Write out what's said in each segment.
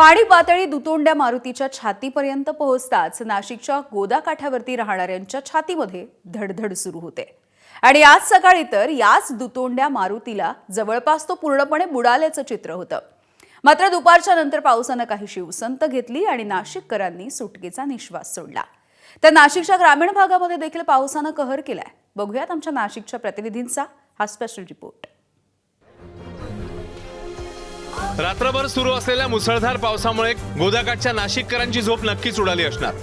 पाणी पातळी दुतोंड्या मारुतीच्या छातीपर्यंत पोहोचताच नाशिकच्या गोदाकाठावरती राहणाऱ्यांच्या छातीमध्ये धडधड सुरू होते। आणि आज सकाळी तर याच दुतोंड्या मारुतीला जवळपास तो पूर्णपणे बुडाल्याचं चित्र होतं। मात्र दुपारच्या नंतर पावसाने काहीशी उसंत घेतली आणि नाशिककरांनी सुटकेचा निश्वास सोडला। तर नाशिकच्या ग्रामीण भागामध्ये देखील पावसाने कहर केलाय। बघूयात आमच्या नाशिकच्या प्रतिनिधींचा हा स्पेशल रिपोर्ट। रात्रभर सुरू असलेल्या मुसळधार पावसामुळे गोदाकाठच्या नाशिककरांची झोप नक्कीच उडाली असणार।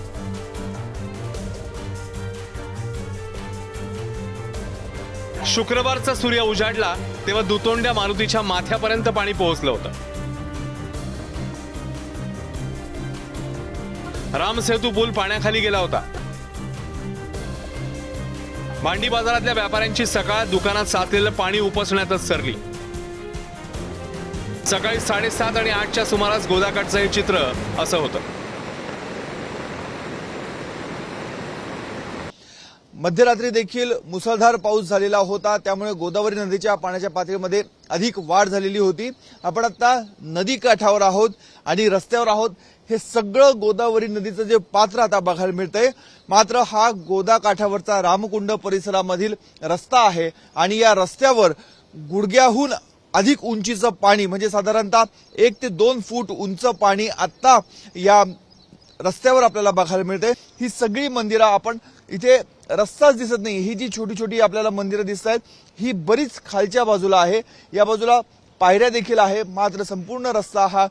शुक्रवारचा सूर्य उजाडला तेव्हा दुतोंड्या मारुतीच्या माथ्यापर्यंत पाणी पोहोचलं होतं। रामसेतू पूल पाण्याखाली गेला होता। भांडी बाजारातल्या व्यापाऱ्यांची सकाळ दुकानात साचलेलं पाणी उपसण्यातच सरली। सकाळी 7:30 आणि 8च्या सुमारास गोदाकाठचं हे चित्र असं होतं। मध्यरात्री देखील मुसळधार पाऊस झालेला होता, त्यामुळे गोदावरी नदीच्या पाण्याच्या पातळीमध्ये अधिक वाढ झालेली होती। आपण आता नदी काठावर आहोत आणि रस्त्यावर आहोत। हे सगळं गोदावरी नदीचं जे पात्र आता बघायला मिळतंय। मात्र हा गोदा काठावरचा रामकुंड परिसरामधील रस्ता आहे आणि या रस्त्यावर गुडघ्याहून अधिक उंचीचं पाणी म्हणजे साधारणतः 1 ते 2 फूट उंच पाणी आता या रस्त्यावर आपल्याला बघायला मिळते। ही सगळी मंदिरं आपण इथे रस्ताच दिसत नाही, ही जी छोटी छोटी आपल्याला मंदिरं दिसत आहेत ही बरीच खालच्या बाजूला आहे। या बाजूला पायऱ्या देखील आहे, मात्र संपूर्ण रस्ता हा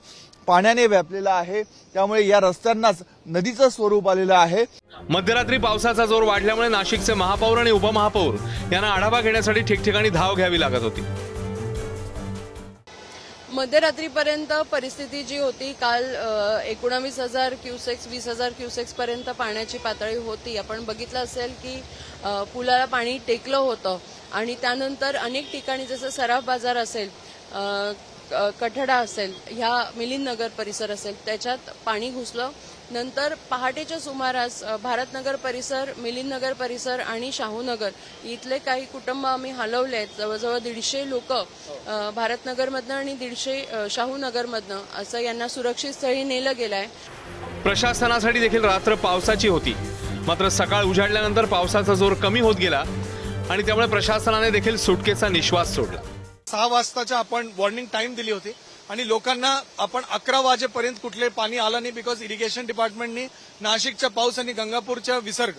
पाण्याने व्यापलेला आहे, त्यामुळे या रस्त्यांनाच नदीचं स्वरूप आलेलं आहे। मध्यरात्री पावसाचा जोर वाढल्यामुळे नाशिकचे महापौर आणि उपमहापौर यांना आढावा घेण्यासाठी ठिकठिकाणी धाव घ्यावी लागत होती। मध्यरात्रीपर्यंत परिस्थिती जी होती काल 19,000 क्युसेक्स 20,000 क्युसेक्स पर्यंत पाण्याची पातळी होती। आपण बघितलं असेल की पुलाला पाणी टेकलं होतं आणि त्यानंतर अनेक ठिकाणी जसं सराफ बाजार असेल, कठडा असेल, ह्या मिलिंदनगर परिसर असेल त्याच्यात पाणी घुसलं। नंतर पहाटेच्या सुमारास भारतनगर परिसर, मिलिंदनगर परिसर आणि शाहूनगर इथले काही कुटुंब आम्ही हलवले आहेत। जवळजवळ 150 लोक भारतनगरमधनं आणि 150 शाहूनगरमधनं असं यांना सुरक्षित स्थळी नेलं गेलं आहे। प्रशासनासाठी देखील रात्र पावसाची होती, मात्र सकाळ उजाडल्यानंतर पावसाचा जोर कमी होत गेला आणि त्यामुळे प्रशासनाने देखील सुटकेचा निश्वास सोडला। 6 वाजताच्या आपण वॉर्निंग टाइम दिली होती आणि लोकांना आपण 11 वाजेपर्यंत कुठले पाणी आलं नाही, बिकॉज इरिगेशन डिपार्टमेंटनी नाशिकच्या पाऊस आणि गंगापूरच्या विसर्ग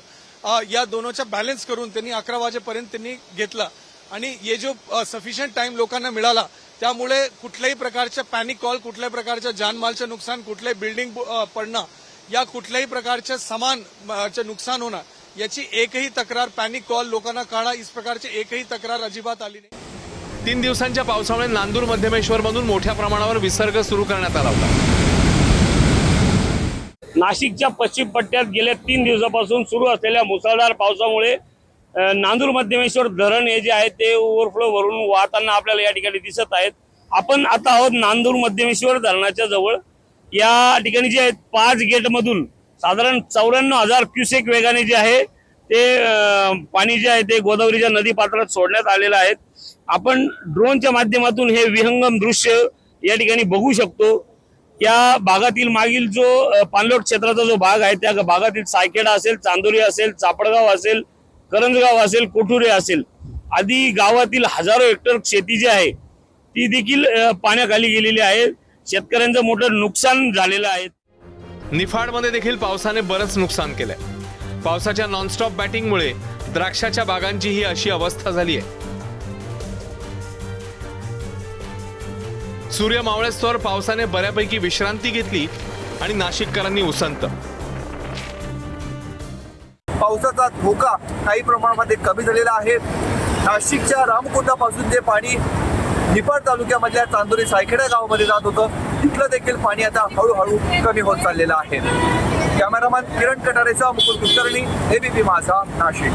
या दोनोंचा बॅलन्स करून त्यांनी 11 वाजेपर्यंत त्यांनी घेतला आणि ये जो सफिशियंट टाइम लोकांना मिळाला त्यामुळे कुठल्याही प्रकारच्या पॅनिक कॉल, कुठल्याही प्रकारच्या जानमालचं नुकसान, कुठल्याही बिल्डिंग पडणं या कुठल्याही प्रकारच्या सामानचं नुकसान होणं याची एकही तक्रार, पॅनिक कॉल लोकांना काढा इस प्रकारची एकही तक्रार अजिबात आली नाही। 3 दिवसांच्या पावसामुळे नांदूर मध्यमेश्वर मधून मोठ्या प्रमाणावर विसर्ग सुरू करण्यात आला होता। नाशिकच्या पश्चिम पट्ट्यात गेल्या 3 दिवसापासून सुरू असलेल्या मुसळधार पावसामुळे नांदूर मध्यमेश्वर धरण हे जे आहे ते ओव्हरफ्लो भरून वाहताना आपल्याला या ठिकाणी दिसत आहेत। आपण आता आहोत नांदूर मध्यमेश्वर धरणाच्या जवळ। या ठिकाणी जे आहेत 5 गेटमधून साधारण 94,000 क्युसेक वेगाने जे आहे ते पाणी जे आहे ते गोदावरीच्या नदी पात्रात सोडण्यात आलेलं आहे। आपण ड्रोनच्या माध्यमातून हे विहंगम दृश्य या ठिकाणी बघू शकतो। या भागातील मागील जो पाणलोट क्षेत्राचा जो भाग आहे त्या भागातील सायखेडा असेल, चांदोरी असेल, चापडगाव असेल, करंजगाव असेल, कोठुरे असेल आदी गावातील हजारो हेक्टर शेती जी आहे ती देखील पाण्याखाली गेलेली आहे। शेतकऱ्यांचं मोठं नुकसान झालेलं आहे। निफाडमध्ये देखील पावसाने बरंच नुकसान केलंय। पावसाच्या नॉनस्टॉप बॅटिंगमुळे द्राक्षाच्या बागांची ही अशी अवस्था झाली आहे। सूर्य मावळेस्तोवर पावसाने बऱ्यापैकी विश्रांती घेतली आणि नाशिककरांनी उसंत। पावसाचा धोका काही प्रमाणामध्ये कमी झालेला आहे। नाशिकच्या रामकुंडापासून जे पाणी निफाड तालुक्यामधल्या चांदोरी सायखेडा गावामध्ये जात होतं तिथलं देखील पाणी आता हळूहळू कमी होत चाललेलं आहे। कॅमेरामॅन किरण कटारेचा मुकुल कुलकर्णी, एबीपी माझा, नाशिक।